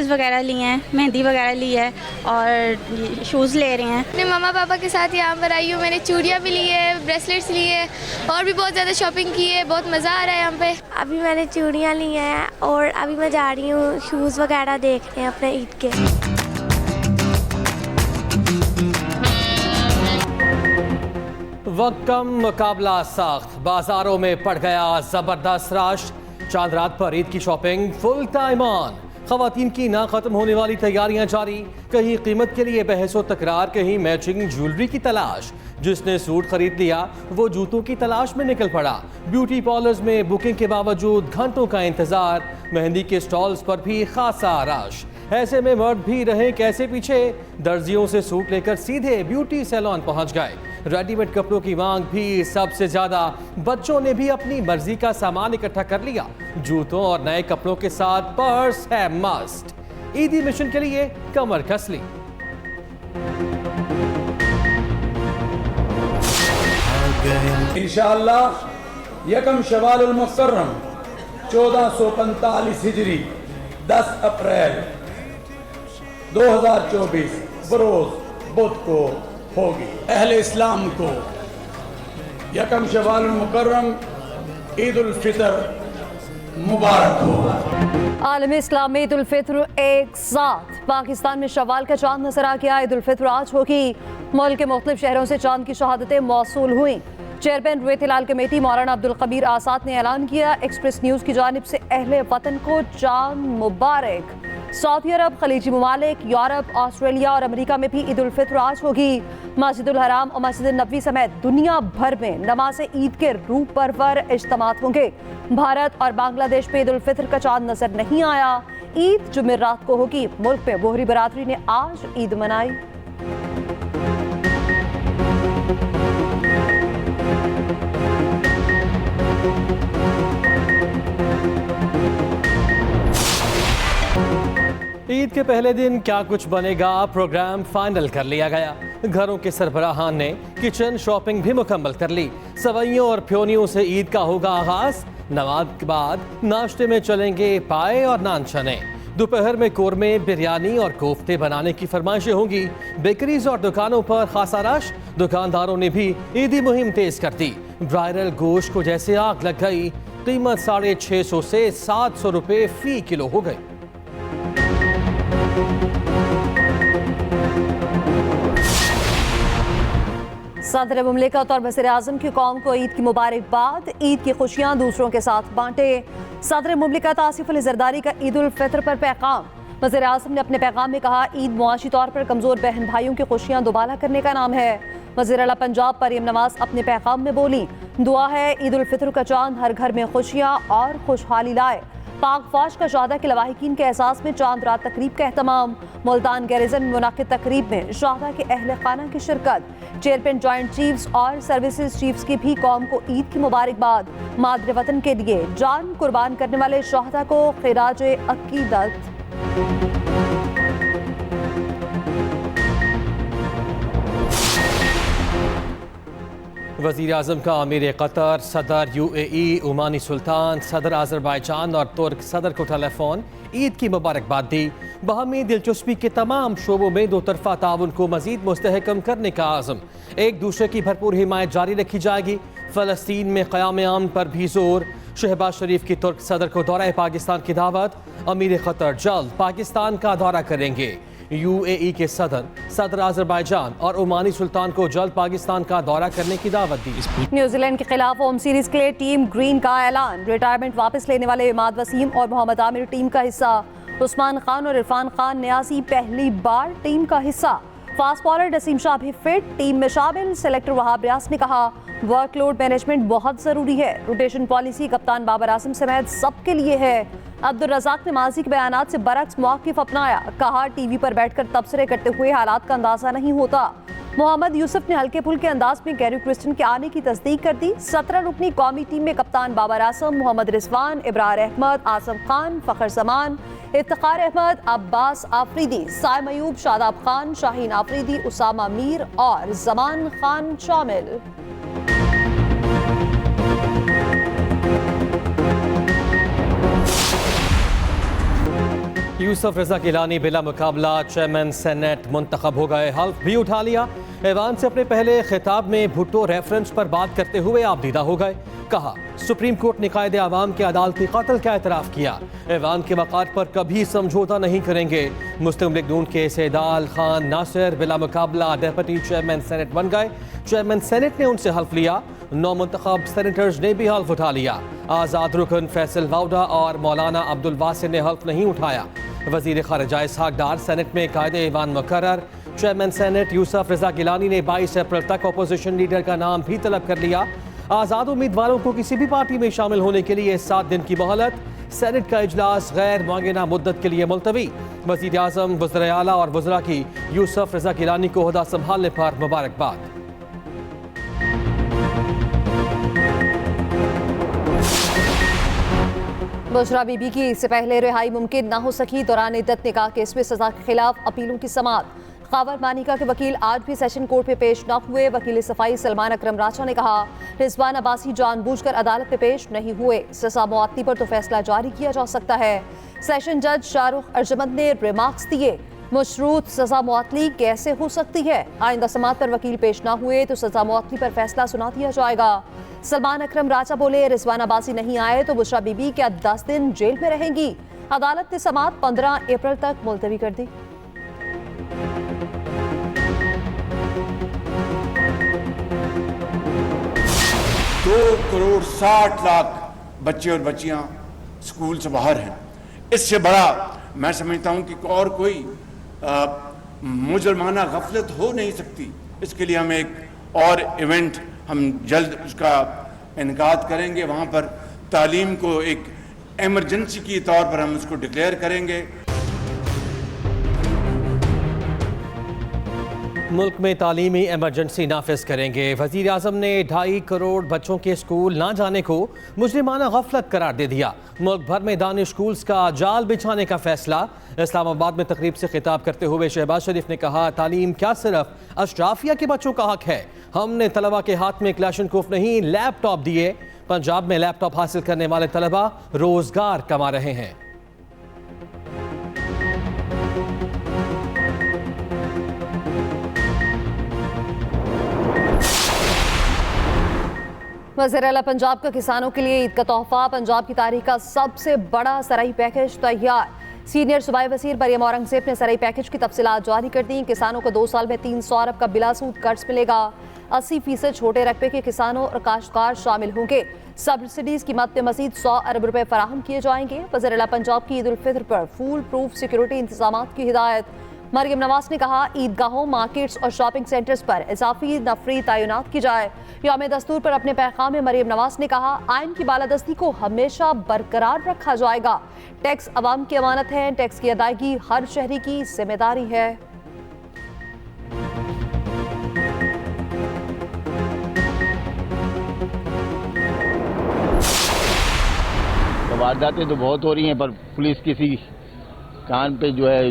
Dresses वगैरह ली हैं, मेहंदी वगैरह ली है और शूज़ ले रहे हैं। अपने मम्मा पापा के साथ यहाँ पर आई हूँ। मैंने चूड़ियाँ भी ली है, ब्रेसलेट्स लिए है और भी बहुत ज़्यादा शॉपिंग की है। बहुत मज़ा आ रहा है यहाँ पे। अभी मैंने चूड़ियाँ ली हैं और अभी मैं जा रही हूँ शूज़ वगैरह देखने अपने ईद के। वक्त कम मुकाबला सख्त, बाजारों में पड़ गया जबरदस्त रश। चांद रात पर ईद की शॉपिंग फुल टाइम ऑन। खवातीन की ना खत्म होने वाली तैयारियां जारी, कहीं कीमत के लिए बहस व तकरार, कहीं मैचिंग ज्वेलरी की तलाश। जिसने सूट खरीद लिया वो जूतों की तलाश में निकल पड़ा। ब्यूटी पार्लर्स में बुकिंग के बावजूद घंटों का इंतजार, मेहंदी के स्टॉल्स पर भी खासा रश। ऐसे में मर्द भी रहे कैसे पीछे, दर्जियों से सूट लेकर सीधे ब्यूटी सैलून पहुंच गए। रेडीमेड कपड़ों की मांग भी सबसे ज्यादा, बच्चों ने भी अपनी मर्जी का सामान इकट्ठा कर लिया। जूतों और नए कपड़ों के साथ पर्स है मस्ट। ईदी मिशन के लिए कमर कस ली। इंशाअल्लाह यकम शवालुल मुहर्रम 1445 हिजरी 10 अप्रैल 2024 बरोज बुध को होगी। अहले इस्लाम को यकम शवालुल मुकर्रम ईद उल फितर मुबारक हो। आलम इस्लाम में ईद उल फितर एक साथ। पाकिस्तान में शवाल का चांद नजर आ गया। ईद उल फितर आज होगी। मुल्क के मुख्तलिफ शहरों से चांद की शहादतें मौसूल हुई। चेयरमैन रुएत हिलाल कमेटी मौलाना अब्दुल कबीर आसाद ने ऐलान किया, एक्सप्रेस न्यूज़ की जानिब से अहले वतन को चांद मुबारक। सऊदी अरब, खलीजी ममालिक, यूरोप, ऑस्ट्रेलिया और अमेरिका में भी ईद उल फितर आज होगी। मस्जिदुल हराम और मस्जिद नबवी समेत दुनिया भर में नमाज ईद के रूह पर इज्तिमात होंगे। भारत और बांग्लादेश में ईद उल फितर का चांद नजर नहीं आया। ईद जुमेरात को होगी। मुल्क में बोहरी बरादरी ने आज ईद मनाई। ईद के पहले दिन क्या कुछ बनेगा, प्रोग्राम फाइनल कर लिया गया। घरों के सरबराहान ने किचन शॉपिंग भी मुकम्मल कर ली। सवैयों और फ्योनियों से ईद का होगा आगाज। नमाज के बाद नाश्ते में चलेंगे पाए और नान चने। दोपहर में कोरमे, बिरयानी और कोफ्ते बनाने की फरमाइशें होंगी। बेकरीज और दुकानों पर खासा रश। दुकानदारों ने भी ईदी मुहिम तेज कर दी। ब्रायलर गोश्त को जैसे आग लग गई। कीमत 650 से 700 रुपए फी किलो हो गई। सदर मुमलिकत और वज़ीर आज़म की कौम को ईद की मुबारकबाद। ईद की खुशियाँ दूसरों के साथ बांटे। सदर मुमलिकत आसिफ अली ज़रदारी का ईद उल फितर पर पैगाम। वज़ीर आज़म ने अपने पैगाम में कहा, ईद मुआशी तौर पर कमज़ोर बहन भाइयों की खुशियाँ दोबारा करने का नाम है। वज़ीर आला पंजाब मरियम नवाज अपने पैगाम में बोली, दुआ है ईद उल फितर का चांद हर घर में खुशियाँ और खुशहाली लाए। पाक फौज का शहादा के लवाहिकीन के एहसास में चांद रात तकरीब का एहतमाम। मुल्तान गैरिजन में मुनाकिद तकरीब में शहादा के अहले खाना की शिरकत। चेयरमैन जॉइंट चीफ्स और सर्विसेज चीफ्स की भी कौम को ईद की मुबारकबाद। मादरे वतन के लिए जान कुर्बान करने वाले शहादा को खिराज अकीदत। वज़ीर आज़म का अमीर कतर, सदर UAE, ओमानी सुल्तान, सदर अज़रबैजान और तुर्क सदर को टेलीफोन ईद की मुबारकबाद दी। बाहमी दिलचस्पी के तमाम शोबों में दो तरफा ताउन को मज़ीद मुस्तहकम करने का आज़म। एक दूसरे की भरपूर हिमायत जारी रखी जाएगी। फ़लस्तीन में क़याम अमन पर भी जोर। शहबाज शरीफ की तुर्क सदर को दौरा पाकिस्तान की दावत। अमीर कतर जल्द पाकिस्तान का दौरा करेंगे। UAE के सदर अज़रबैजान और ओमानी सुल्तान को जल्द पाकिस्तान का दौरा करने की दावत दी। न्यूजीलैंड के खिलाफ होम सीरीज के लिए टीम ग्रीन का ऐलान। रिटायरमेंट वापस लेने वाले इमाद वसीम और मोहम्मद आमिर टीम का हिस्सा। उस्मान खान और इरफान खान न्यासी पहली बार टीम का हिस्सा। फास्ट बॉलर नसीम शाह भी फिट, टीम में शामिल। सेलेक्टर वहाब रियाज ने कहा, वर्कलोड मैनेजमेंट बहुत जरूरी है। रोटेशन पॉलिसी कप्तान बाबर आसिम समेत सबके लिए है। अब्दुल रज़ाक ने माजी के बयानात से बरक्स मौक़िफ़ अपनाया। कहा, टीवी पर बैठकर तबसरे करते हुए हालात का अंदाजा नहीं होता। मोहम्मद यूसुफ ने हल्के फुल्के अंदाज में गैरी क्रिस्टन के आने की तस्दीक कर दी। 17 रुकनी कौमी टीम में कप्तान बाबर आसम, मोहम्मद रिजवान, इब्रार अहमद, आसम खान, फ़खर जमान, इफ्तिखार अहमद, अब्बास आफरीदी, साइम अयूब, शादाब खान, शाहीन आफरीदी, उसामा मीर और जमान खान शामिल। यूसुफ रजा गिलानी बिला मुकाबला चेयरमैन सेनेट मुंतखब हो गए। हल्फ भी उठा लिया। ऐवान से अपने पहले खिताब में भुट्टो रेफरेंस पर बात करते हुए आपदीदा हो गए। कहा सुप्रीम कोर्ट ने कायदे आवाम के अदालती कत्ल का एतराफ़ किया। ऐवान के वक़ार पर कभी समझौता नहीं करेंगे। मुस्लिम लीग नून के सैदाल खान नासिर बिला मुकाबला डेप्यूटी चेयरमैन सेनेट बन गए। चेयरमैन सेनेट ने उनसे हल्फ लिया। नौ मुंतखब सेनेटर्स ने भी हल्फ उठा लिया। आज़ाद रुकन फैसल वाउडा और मौलाना अब्दुल वासिन ने हल्फ नहीं उठाया। वज़ीर ख़ारिजा इसहाक़ डार सेनेट में कायदे ईवान मुकर्रर। चेयरमैन सेनेट यूसुफ रजा गिलानी ने 22 अप्रैल तक अपोजिशन लीडर का नाम भी तलब कर लिया। आज़ाद उम्मीदवारों को किसी भी पार्टी में शामिल होने के लिए 7 दिन की मोहलत। सेनेट का इजलास गैर मुअय्यना मुद्दत के लिए मुलतवी। वज़ीर आज़म वज़ीर आला और वज़रा की यूसुफ रजा गिलानी को ओहदा संभालने पर मुबारकबाद। बुशरा बीबी की इससे पहले रिहाई मुमकिन न हो सकी। दौरान इद्दत निकाह केस में सजा के खिलाफ अपीलों की समाअत। खावर मानिका के वकील आज भी सेशन कोर्ट में पेश न हुए। वकील सफाई सलमान अकरम राजा ने कहा रिजवान अब्बासी जानबूझकर अदालत में पेश नहीं हुए। सजा मुअत्तली पर तो फैसला जारी किया जा सकता है। सेशन जज शाहरुख अर्जमंद ने रिमार्क्स दिए। मशरूत सजा मुअत्तली कैसे हो सकती है? आइंदा समाअत पर वकील पेश न हुए तो सजा मुअत्तली पर फैसला सुना दिया जाएगा। सलमान अकरम राजा बोले रिजवान अब्बासी नहीं आए तो बुशरा बीबी क्या 10 दिन जेल में रहेंगी? अदालत ने समाअत 15 अप्रैल तक मुलतवी कर दी। 2,60,00,000 बच्चे और बच्चियां स्कूल से बाहर हैं। इससे बड़ा मैं समझता हूं कि और कोई मुजरमाना गफलत हो नहीं सकती। इसके लिए हम एक और इवेंट हम जल्द उसका इनकाद करेंगे। वहाँ पर तालीम को एक एमरजेंसी के तौर पर हम उसको डिक्लेयर करेंगे। मुल्क में तालीमी एमरजेंसी नाफिज करेंगे। वज़ीर आज़म ने 2.5 करोड़ बच्चों के स्कूल ना जाने को मुजरिमाना गफलत करार दे दिया। मुल्क भर में दानिश स्कूल्स का जाल बिछाने का फैसला। इस्लामाबाद में तकरीब से खिताब करते हुए शहबाज शरीफ ने कहा तालीम क्या सिर्फ अशराफिया के बच्चों का हक है? हमने तलबा के हाथ में क्लाशनकोफ नहीं लैपटॉप दिए। पंजाब में लैपटॉप हासिल करने वाले तलबा रोजगार कमा रहे हैं। वज़ीर आला पंजाब का किसानों के लिए ईद का तोहफा। पंजाब की तारीख का सबसे बड़ा सराई पैकेज तैयार। सीनियर सूबाई वज़ीर मरियम औरंगज़ेब ने सराई पैकेज की तफसीलात जारी कर दी। किसानों को 2 साल में 300 अरब का बिलासूद कर्ज मिलेगा। 80% छोटे रकबे के किसानों और काश्तकार शामिल होंगे। सब्सिडीज की मद में मजीद 100 अरब रुपए फराहम किए जाएंगे। वज़ीर आला पंजाब की ईद उल फितर पर फूल प्रूफ सिक्योरिटी इंतजाम की हिदायत। मरियम नवाज ने कहा ईदगाहों, मार्केट्स और शॉपिंग सेंटर्स पर इजाफी नफरी तैनात की जाए। यौम दस्तूर पर अपने पैगाम में मरियम नवाज ने कहा आइन की बालादस्ती को हमेशा बरकरार रखा जाएगा। टैक्स अवाम की अमानत है। टैक्स की अदायगी हर शहरी की जिम्मेदारी है। वारदातें तो बहुत हो रही हैं पर पुलिस किसी कान पे जो है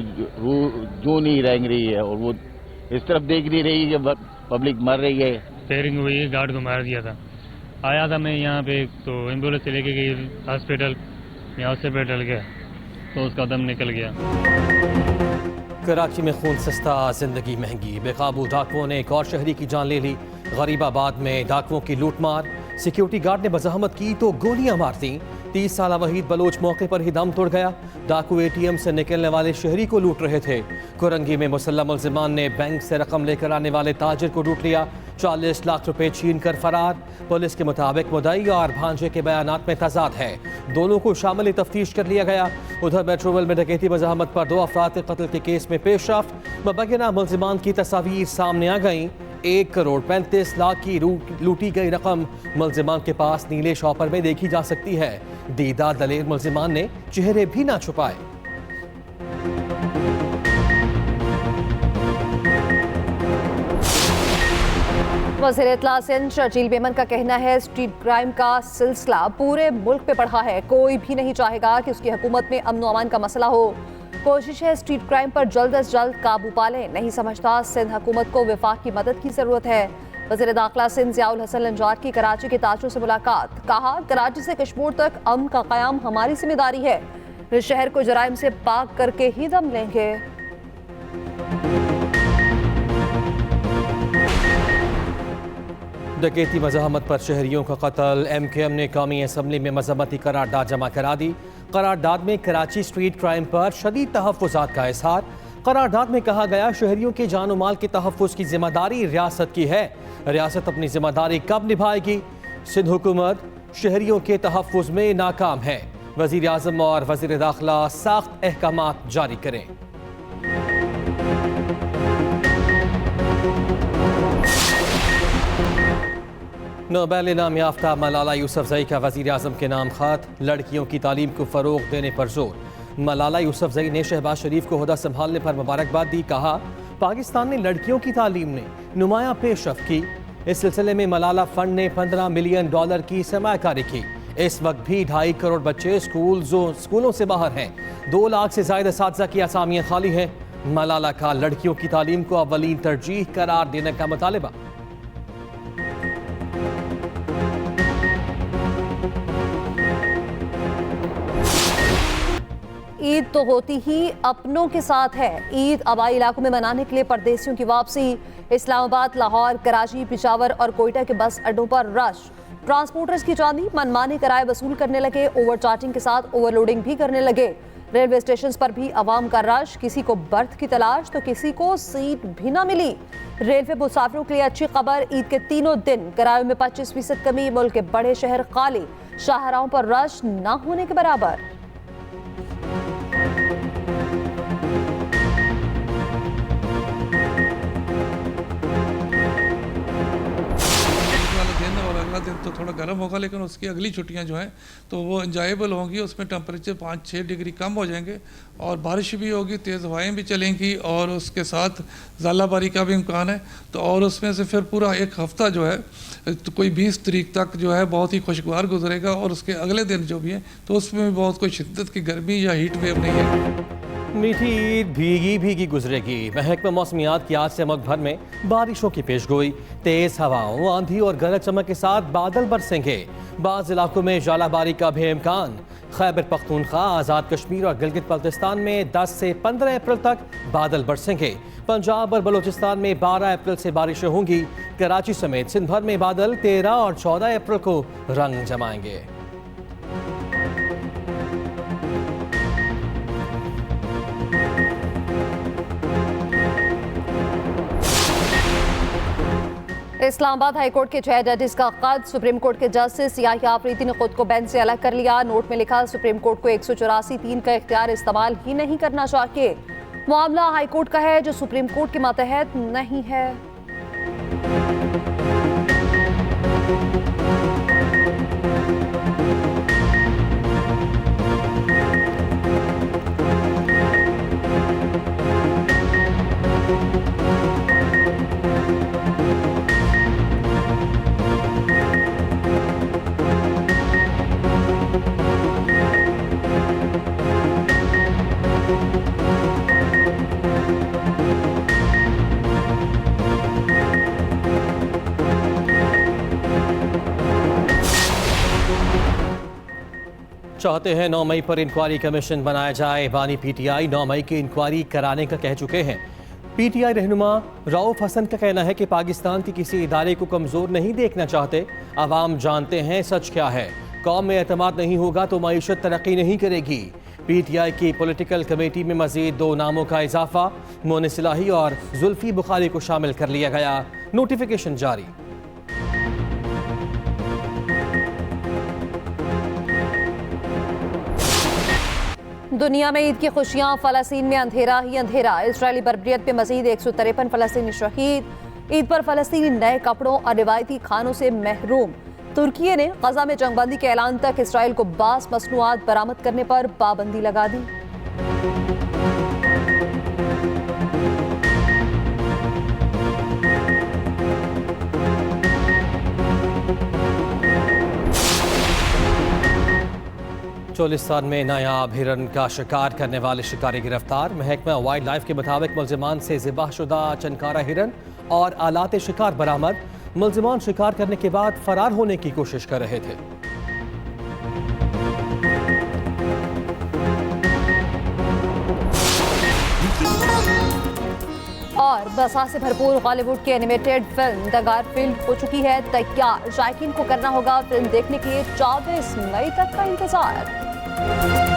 जू नहीं रेंग रही है और वो इस तरफ देख नहीं रही जब पब्लिक मर रही है। फायरिंग हुई, गार्ड को मार दिया था। आया था मैं यहाँ पे तो एम्बुलेंस से लेके गई हॉस्पिटल, यहाँ हॉस्पिटल गया तो उसका दम निकल गया। कराची में खून सस्ता, जिंदगी महंगी। बेकाबू डाकुओं ने एक और शहरी की जान ले ली। गरीबाबाद में डाकुओं की लूटमार। सिक्योरिटी गार्ड ने बज़ाहमत की तो गोलियां मार दी। 30 साला वहीद बलोच मौके पर ही दम तोड़ गया। डाकू ATM से निकलने वाले शहरी को लूट रहे थे। कुरंगी में मुसल्लम मुल्जिमान ने बैंक से रकम लेकर आने वाले ताजिर को लूट लिया। 40 लाख रुपए छीन कर फरार। पुलिस के मुताबिक मुद्दई और भांजे के बयानात में तजाद है। दोनों को शामिल तफ्तीश कर लिया गया। उधर मेट्रोवेल में डकैती बज़ाहमत पर 2 अफराद के कत्ल के केस में पेशरफ्त। मुबैना मुल्जिमान की तस्वीर सामने आ गई। 1 करोड़ 35 लाख की लूटी गई रकम मुल्जिमान के पास नीले शॉपर में देखी जा सकती है। दीदा दलेर मुल्जिमान ने चेहरे भी ना छुपाए। वज़ीर इत्तला सिंध शर्जील मेमन का कहना है स्ट्रीट क्राइम का सिलसिला पूरे मुल्क पे बढ़ा है। कोई भी नहीं चाहेगा कि उसकी हुकूमत में अमन व अमान का मसला हो। कोशिश है स्ट्रीट क्राइम पर जल्द अज जल्द काबू पा लें। नहीं समझता सिंध हुकूमत को वफाक की मदद की जरूरत है। वज़ीर दाखिला सिंध ज़ियाउल हसन लंजार की कराची के ताजरों से मुलाकात। कहा कराची से कश्मीर तक अमन का क़याम हमारी जिम्मेदारी है। वे शहर को जराइम से पाक करके ही दम लेंगे। डकैती मज़ाहमत पर शहरियों का कत्ल। MKM ने कौमी असम्बली में मजम्मती करारदाद जमा करा दी। करारदाद में कराची स्ट्रीट क्राइम पर शदीद तहफ़्फ़ुज़ात का इज़हार। करारदाद में कहा गया शहरियों के जान माल के तहफ़्फ़ुज़ की जिम्मेदारी रियासत की है। रियासत अपनी जिम्मेदारी कब निभाएगी? सिंध हुकूमत शहरियों के तहफ़्फ़ुज़ में नाकाम है। वज़ीर आज़म और वज़ीर दाखिला सख्त अहकामात जारी करें। नोबेल इनाम याफ्ता मलाला यूसुफजई का वज़ीर आज़म के नाम खत। लड़कियों की तालीम को फ़रोग़ देने पर जोर। मलाला यूसुफजई ने शहबाज शरीफ को ओहदा संभालने पर मुबारकबाद दी। कहा पाकिस्तान ने लड़कियों की तालीम में नुमायां पेशरफ्त की। इस सिलसिले में मलाला फंड ने $15 मिलियन की सरमायाकारी की। इस वक्त भी 2.5 करोड़ बच्चे स्कूलों से बाहर हैं। 2 लाख से ज़ायद असातिज़ा की असामियाँ खाली हैं। मलाला का लड़कियों की तालीम को अव्वलीन तरजीह करार देने का मुतालबा। ईद तो होती ही अपनों के साथ है। ईद आबाई इलाकों में मनाने के लिए परदेसियों की वापसी। इस्लामाबाद, लाहौर, कराची, पिशावर और कोयटा के बस अड्डों पर रश। ट्रांसपोर्टर्स की चांदी मनमाने किराए वसूल करने लगे। ओवर चार्जिंग के साथ ओवरलोडिंग भी करने लगे। रेलवे स्टेशन पर भी अवाम का रश। किसी को बर्थ की तलाश तो किसी को सीट भी ना मिली। रेलवे मुसाफिरों के लिए अच्छी खबर, ईद के तीनों दिन किराए में 25% कमी। मुल्क के बड़े शहर खाली, शाहराहों पर रश ना होने के बराबर। अगला दिन तो थोड़ा गर्म होगा, लेकिन उसकी अगली छुट्टियां जो हैं तो वो इंजॉयबल होंगी। उसमें टेम्परेचर 5-6 डिग्री कम हो जाएंगे और बारिश भी होगी, तेज़ हवाएं भी चलेंगी और उसके साथ ज़ालाबारी का भी इम्कान है। तो और उसमें से फिर पूरा एक हफ़्ता जो है तो कोई 20 तारीख तक जो है बहुत ही खुशगवार गुजरेगा और उसके अगले दिन जो भी है तो उसमें भी बहुत कोई शिद्दत की गर्मी या हीट वेव नहीं है। मीठी ईद भीगी भीगी गुजरेगी। महकमा मौसमियात की आज से मुल्क भर में बारिशों की पेशगोई। तेज हवाओं, आंधी और गरज चमक के साथ बादल बरसेंगे। बाज़ इलाकों में जालाबारी का भी इम्कान। खैबर पख्तूनख्वा, आज़ाद कश्मीर और गिलगित बल्तिस्तान में 10 से 15 अप्रैल तक बादल बरसेंगे। पंजाब और बलूचिस्तान में 12 अप्रैल से बारिशें होंगी। कराची समेत सिंध भर में बादल 13 और 14 अप्रैल को रंग जमाएंगे। इस्लामाबाद हाईकोर्ट के 6 जजेस का खत। सुप्रीम कोर्ट के जस्टिस याहिया आफरीदी ने खुद को बेंच से अलग कर लिया। नोट में लिखा सुप्रीम कोर्ट को 184(3) का इख्तियार इस्तेमाल ही नहीं करना चाहिए। मामला हाईकोर्ट का है जो सुप्रीम कोर्ट के मातहत नहीं है। चाहते हैं 9 मई पर इंक्वायरी कमीशन बनाया जाए। बानी PTI 9 मई की इंक्वायरी कराने का कह चुके हैं। PTI रहनुमा रऊफ हसन का कहना है कि पाकिस्तान के किसी इदारे को कमज़ोर नहीं देखना चाहते। अवाम जानते हैं सच क्या है। कौम में एतमाद नहीं होगा तो मईशत तरक्की नहीं करेगी। PTI की पॉलिटिकल कमेटी में मजीद 2 नामों का इजाफा। मोनिस इलाही और जुल्फी बुखारी को शामिल कर लिया गया। नोटिफिकेशन जारी। दुनिया में ईद की खुशियां, फ़लस्तीन में अंधेरा ही अंधेरा। इजरायली बर्बरियत में मजीद 153 फ़लस्तीनी शहीद। ईद पर फ़लस्तीनी नए कपड़ों और रिवायती खानों से महरूम। तुर्की ने गजा में जंगबंदी के ऐलान तक इसराइल को बास मसनूआत बरामद करने पर पाबंदी लगा दी। चोलिस्तान में नायाब हिरन का शिकार करने वाले शिकारी गिरफ्तार। महकमा वाइल्ड लाइफ के मुताबिक मुल्जिमान से ज़िबाशुदा चनकारा हिरन और आलात शिकार बरामद। मुल्जिमान शिकार करने के बाद फरार होने की कोशिश कर रहे थे। और बसा से भरपूर बॉलीवुड की एनिमेटेड फिल्म द गारफील्ड हो चुकी है तैयार। शायकीन को करना होगा फिल्म देखने के लिए 24 मई तक का इंतजार।